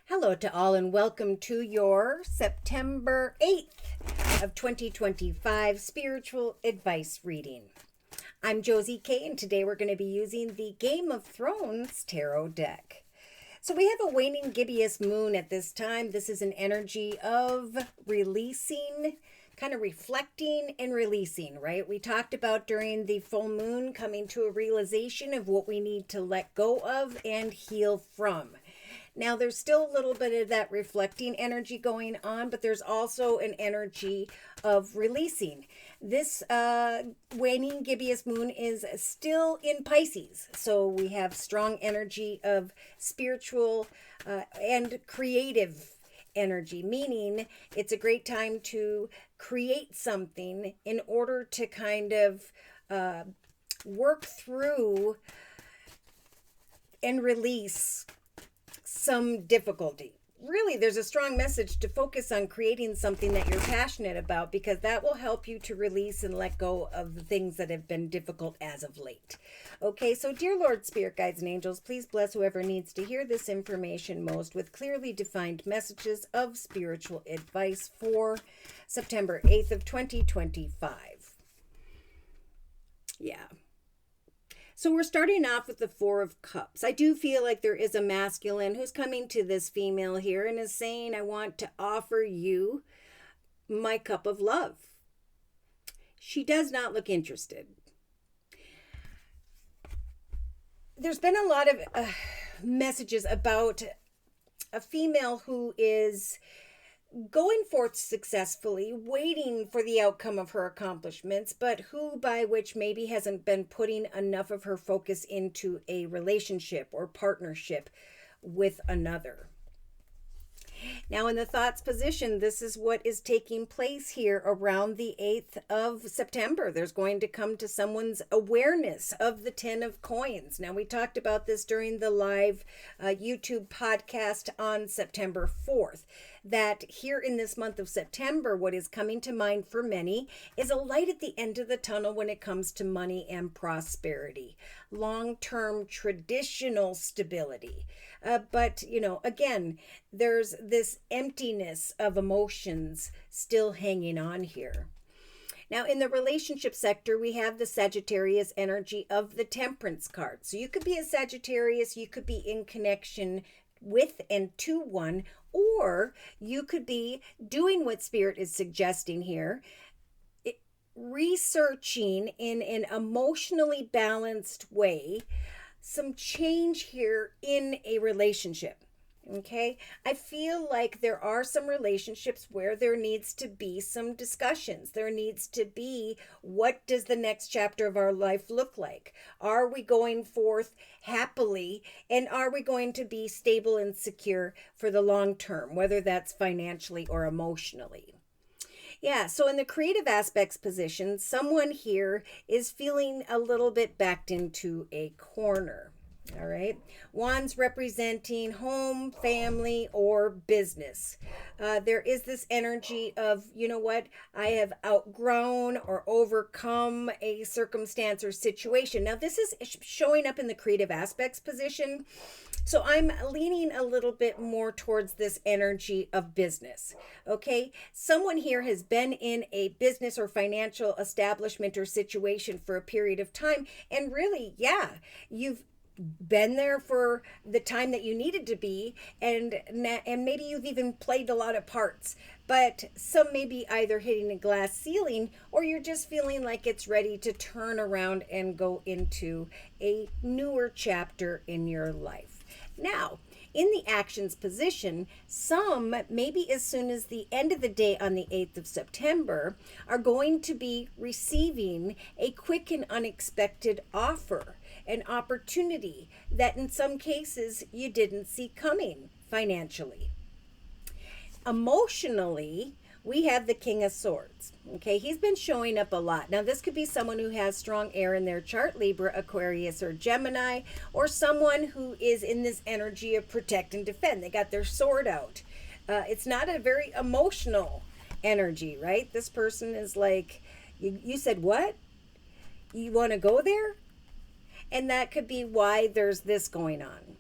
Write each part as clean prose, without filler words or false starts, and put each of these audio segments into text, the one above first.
Hello to all and welcome to your September 8th of 2025 spiritual advice reading. I'm Josie K and today we're going to be using the Game of Thrones tarot deck. So we have a waning gibbous moon at this time. This is an energy of releasing, kind of reflecting and releasing, right? We talked about during the full moon coming to a realization of what we need to let go of and heal from. Now, there's still a little bit of that reflecting energy going on, but there's also an energy of releasing. This waning gibbous moon is still in Pisces, so we have strong energy of spiritual and creative energy, meaning it's a great time to create something in order to kind of work through and release some difficulty. Really, there's a strong message to focus on creating something that you're passionate about, because that will help you to release and let go of the things that have been difficult as of late. Okay, so dear Lord, Spirit Guides and Angels, please bless whoever needs to hear this information most with clearly defined messages of spiritual advice for September 8th of 2025. Yeah. So we're starting off with the Four of Cups. I do feel like there is a masculine who's coming to this female here and is saying, I want to offer you my cup of love. She does not look interested. There's been a lot of messages about a female who is going forth successfully, waiting for the outcome of her accomplishments, but who by which maybe hasn't been putting enough of her focus into a relationship or partnership with another. Now, in the thoughts position, this is what is taking place here around the 8th of September. There's going to come to someone's awareness of the 10 of coins. Now, we talked about this during the live YouTube podcast on September 4th, that here in this month of September, what is coming to mind for many is a light at the end of the tunnel when it comes to money and prosperity, long-term traditional stability. But, again, there's this emptiness of emotions still hanging on here. Now, in the relationship sector, we have the Sagittarius energy of the Temperance card. So you could be a Sagittarius, you could be in connection with and to one, or you could be doing what Spirit is suggesting here, researching in an emotionally balanced way some change here in a relationship. Okay, I feel like there are some relationships where there needs to be some discussions. There needs to be, what does the next chapter of our life look like? Are we going forth happily, and are we going to be stable and secure for the long term, whether that's financially or emotionally? Yeah, so in the creative aspects position, someone here is feeling a little bit backed into a corner. All right. Wands representing home, family, or business. There is this energy of, I have outgrown or overcome a circumstance or situation. Now, this is showing up in the creative aspects position. So I'm leaning a little bit more towards this energy of business. Okay. Someone here has been in a business or financial establishment or situation for a period of time. And really, you've been there for the time that you needed to be, and maybe you've even played a lot of parts, but some may be either hitting a glass ceiling, or you're just feeling like it's ready to turn around and go into a newer chapter in your life. Now, in the actions position, some, maybe as soon as the end of the day on the 8th of September, are going to be receiving a quick and unexpected offer, an opportunity that in some cases you didn't see coming financially. Emotionally, we have the King of Swords. Okay, he's been showing up a lot. Now, this could be someone who has strong air in their chart, Libra, Aquarius, or Gemini, or someone who is in this energy of protect and defend. They got their sword out. It's not a very emotional energy, right? This person is like, you said what? You want to go there? And that could be why there's this going on.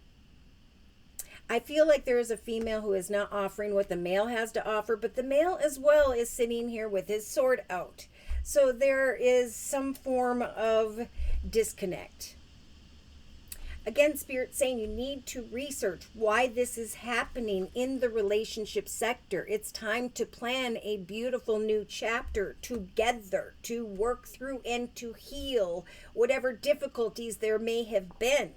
I feel like there is a female who is not offering what the male has to offer, but the male as well is sitting here with his sword out. So there is some form of disconnect. Again, Spirit's saying you need to research why this is happening in the relationship sector. It's time to plan a beautiful new chapter together to work through and to heal whatever difficulties there may have been.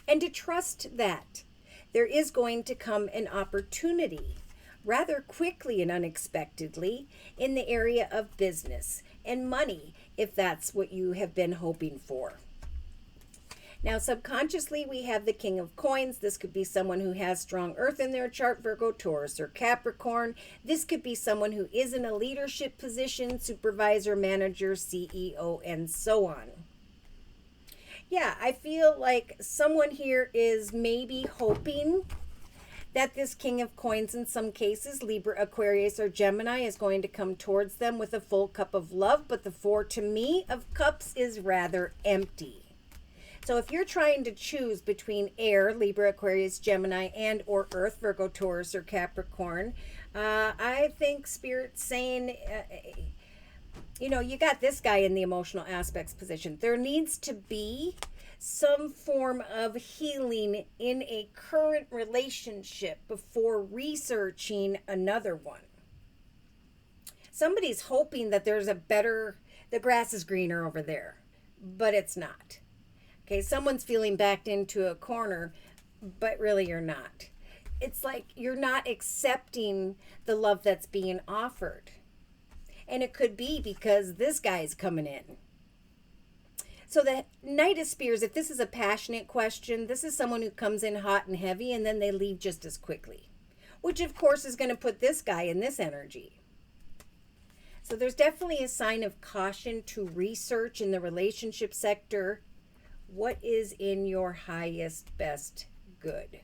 And to trust that there is going to come an opportunity rather quickly and unexpectedly in the area of business and money, if that's what you have been hoping for. Now, subconsciously, we have the King of Coins. This could be someone who has strong earth in their chart, Virgo, Taurus, or Capricorn. This could be someone who is in a leadership position, supervisor, manager, CEO, and so on. Yeah, I feel like someone here is maybe hoping that this King of Coins, in some cases, Libra, Aquarius, or Gemini, is going to come towards them with a full cup of love. But the Four, to me, of Cups is rather empty. So if you're trying to choose between air, Libra, Aquarius, Gemini, and or earth, Virgo, Taurus, or Capricorn, I think Spirit's saying, you got this guy in the emotional aspects position. There needs to be some form of healing in a current relationship before researching another one. Somebody's hoping that there's the grass is greener over there, but it's not. Okay, someone's feeling backed into a corner, but really you're not. It's like you're not accepting the love that's being offered. And it could be because this guy's coming in. So the Knight of Spears, if this is a passionate question, this is someone who comes in hot and heavy and then they leave just as quickly. Which of course is going to put this guy in this energy. So there's definitely a sign of caution to research in the relationship sector. What is in your highest, best good?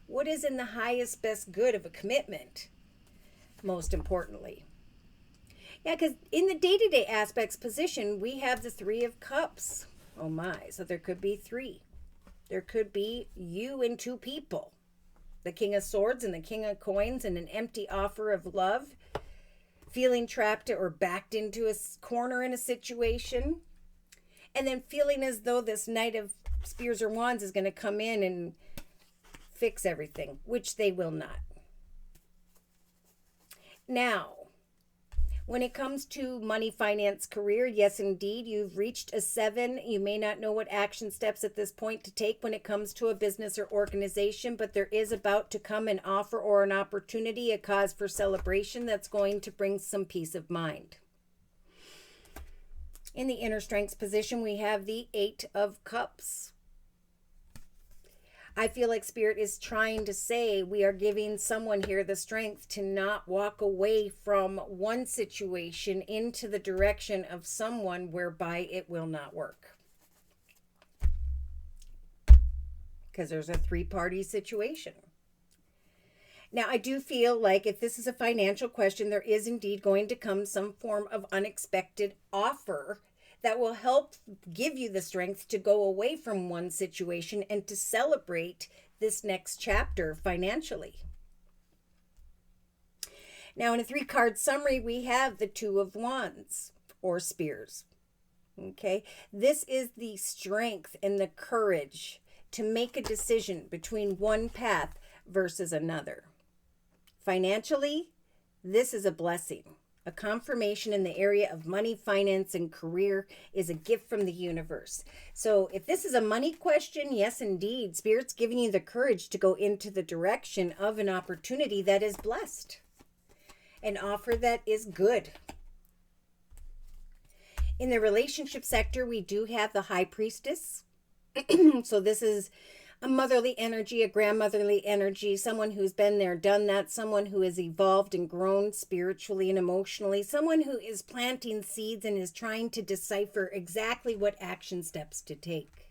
What is in the highest, best good of a commitment? Most importantly. Yeah, because in the day-to-day aspects position, we have the Three of Cups. Oh my, so there could be three. There could be you and two people. The King of Swords and the King of Coins and an empty offer of love. Feeling trapped or backed into a corner in a situation. And then feeling as though this Knight of Spears or Wands is going to come in and fix everything, which they will not. Now, when it comes to money, finance, career, yes, indeed, you've reached a 7. You may not know what action steps at this point to take when it comes to a business or organization, but there is about to come an offer or an opportunity, a cause for celebration that's going to bring some peace of mind. In the inner strengths position, we have the 8 of Cups. I feel like Spirit is trying to say we are giving someone here the strength to not walk away from one situation into the direction of someone whereby it will not work. Because there's a 3-party situation. Now, I do feel like if this is a financial question, there is indeed going to come some form of unexpected offer that will help give you the strength to go away from one situation and to celebrate this next chapter financially. Now, in a 3-card summary, we have the Two of Wands or Spears. Okay, this is the strength and the courage to make a decision between one path versus another. Financially, this is a blessing. A confirmation in the area of money, finance, and career is a gift from the universe. So if this is a money question, yes, indeed, Spirit's giving you the courage to go into the direction of an opportunity that is blessed. An offer that is good. In the relationship sector, we do have the High Priestess. So this is a motherly energy, a grandmotherly energy, someone who's been there, done that, someone who has evolved and grown spiritually and emotionally, someone who is planting seeds and is trying to decipher exactly what action steps to take.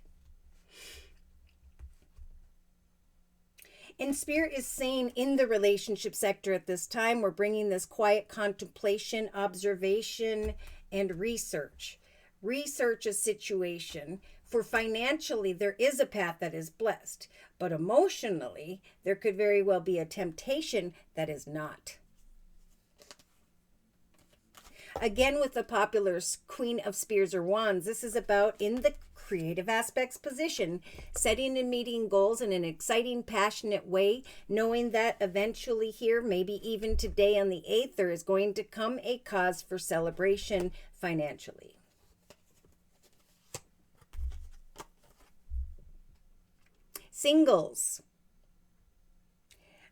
And Spirit is saying in the relationship sector at this time, we're bringing this quiet contemplation, observation, and research. Research a situation for financially, there is a path that is blessed, but emotionally, there could very well be a temptation that is not. Again, with the popular Queen of Spears or Wands, this is about in the creative aspects position, setting and meeting goals in an exciting, passionate way, knowing that eventually here, maybe even today on the 8th, there is going to come a cause for celebration financially. Singles.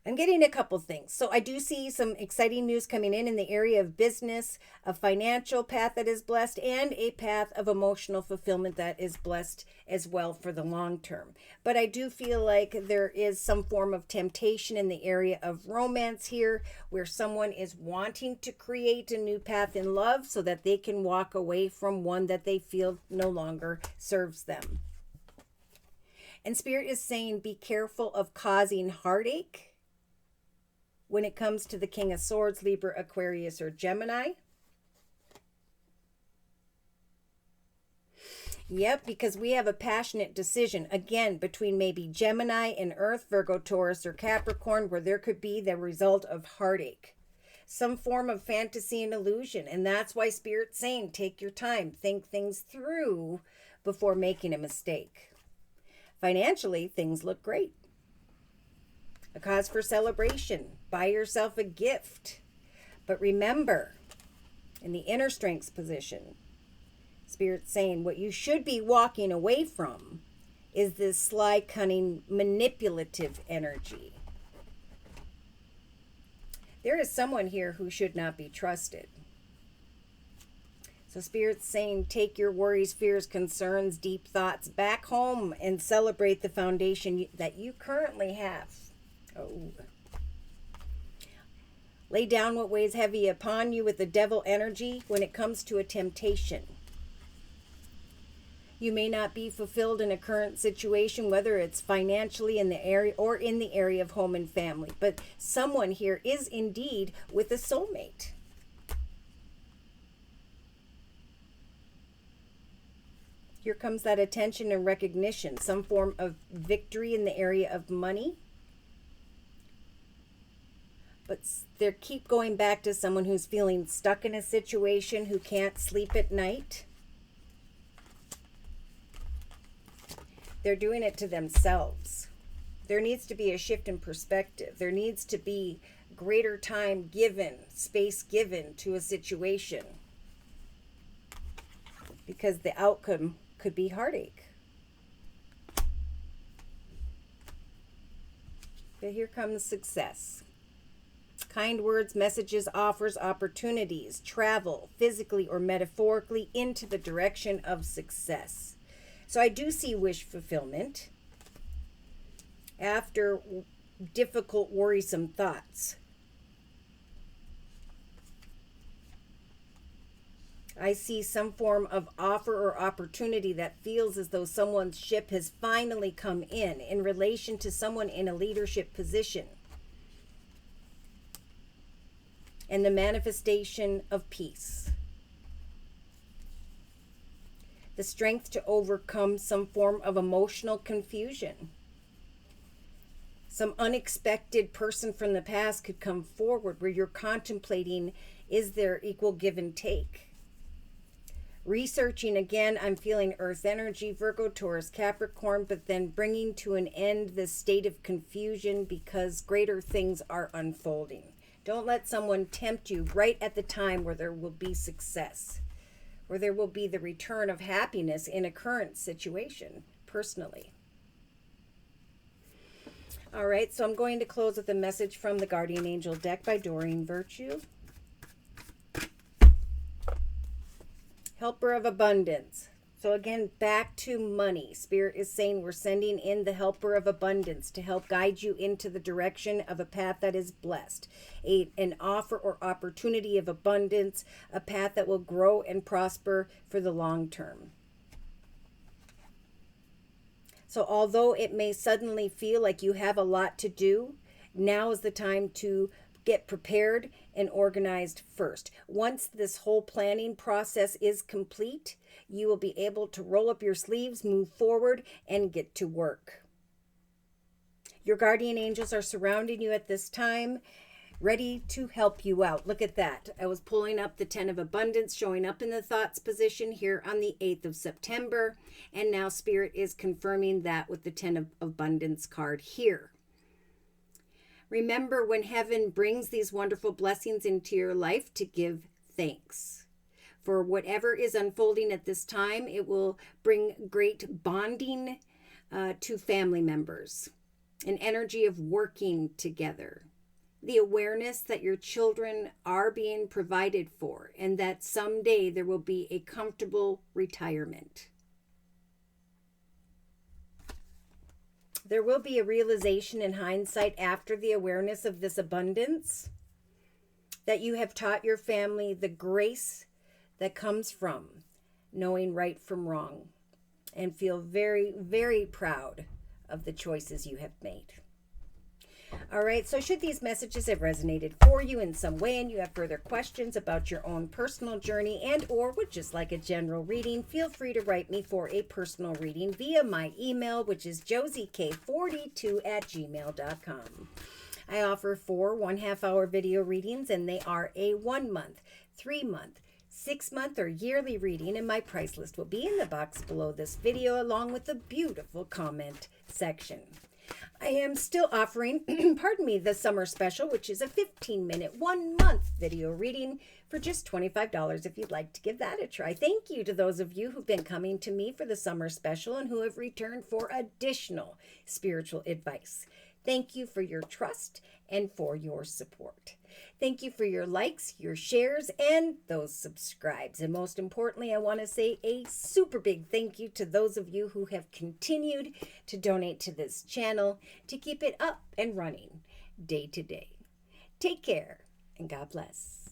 I'm getting a couple things. So I do see some exciting news coming in the area of business, a financial path that is blessed, and a path of emotional fulfillment that is blessed as well for the long term. But I do feel like there is some form of temptation in the area of romance here, where someone is wanting to create a new path in love so that they can walk away from one that they feel no longer serves them. And Spirit is saying, be careful of causing heartache when it comes to the King of Swords, Libra, Aquarius, or Gemini. Yep, because we have a passionate decision, again, between maybe Gemini and Earth, Virgo, Taurus, or Capricorn, where there could be the result of heartache. Some form of fantasy and illusion. And that's why Spirit's saying, take your time, think things through before making a mistake. Financially, things look great. A cause for celebration. Buy yourself a gift. But remember, in the inner strengths position, Spirit's saying what you should be walking away from is this sly, cunning, manipulative energy. There is someone here who should not be trusted. So Spirit's saying, take your worries, fears, concerns, deep thoughts back home and celebrate the foundation that you currently have. Oh. Lay down what weighs heavy upon you with the devil energy when it comes to a temptation. You may not be fulfilled in a current situation, whether it's financially in the area or in the area of home and family, but someone here is indeed with a soulmate. Here comes that attention and recognition, some form of victory in the area of money. But they keep going back to someone who's feeling stuck in a situation, who can't sleep at night. They're doing it to themselves. There needs to be a shift in perspective. There needs to be greater time given, space given to a situation. Because the outcome could be heartache. But here comes success. Kind words, messages, offers, opportunities, travel, physically or metaphorically, into the direction of success. So I do see wish fulfillment after difficult, worrisome thoughts. I see some form of offer or opportunity that feels as though someone's ship has finally come in relation to someone in a leadership position. And the manifestation of peace. The strength to overcome some form of emotional confusion. Some unexpected person from the past could come forward where you're contemplating, is there equal give and take? Researching, again, I'm feeling earth energy, Virgo, Taurus, Capricorn, but then bringing to an end this state of confusion because greater things are unfolding. Don't let someone tempt you right at the time where there will be success, where there will be the return of happiness in a current situation, personally. All right, so I'm going to close with a message from the Guardian Angel deck by Doreen Virtue. Helper of abundance. So again, back to money. Spirit is saying we're sending in the helper of abundance to help guide you into the direction of a path that is blessed. An offer or opportunity of abundance, a path that will grow and prosper for the long term. So although it may suddenly feel like you have a lot to do, now is the time to get prepared and organized first. Once this whole planning process is complete, you will be able to roll up your sleeves, move forward, and get to work. Your guardian angels are surrounding you at this time, ready to help you out. Look at that. I was pulling up the 10 of abundance, showing up in the thoughts position here on the 8th of September. And now Spirit is confirming that with the 10 of abundance card here. Remember, when heaven brings these wonderful blessings into your life, to give thanks. For whatever is unfolding at this time, it will bring great bonding to family members, an energy of working together, the awareness that your children are being provided for, and that someday there will be a comfortable retirement. There will be a realization in hindsight after the awareness of this abundance that you have taught your family the grace that comes from knowing right from wrong, and feel very, very proud of the choices you have made. All right, so should these messages have resonated for you in some way and you have further questions about your own personal journey and or would just like a general reading, feel free to write me for a personal reading via my email, which is JosieK42@gmail.com. I offer 4 1/2-hour video readings, and they are a 1-month, 3-month, 6-month, or yearly reading, and my price list will be in the box below this video along with the beautiful comment section. I am still offering, the summer special, which is a 15-minute, 1-month video reading for just $25 if you'd like to give that a try. Thank you to those of you who've been coming to me for the summer special and who have returned for additional spiritual advice. Thank you for your trust and for your support. Thank you for your likes, your shares, and those subscribes. And most importantly, I want to say a super big thank you to those of you who have continued to donate to this channel to keep it up and running day to day. Take care and God bless.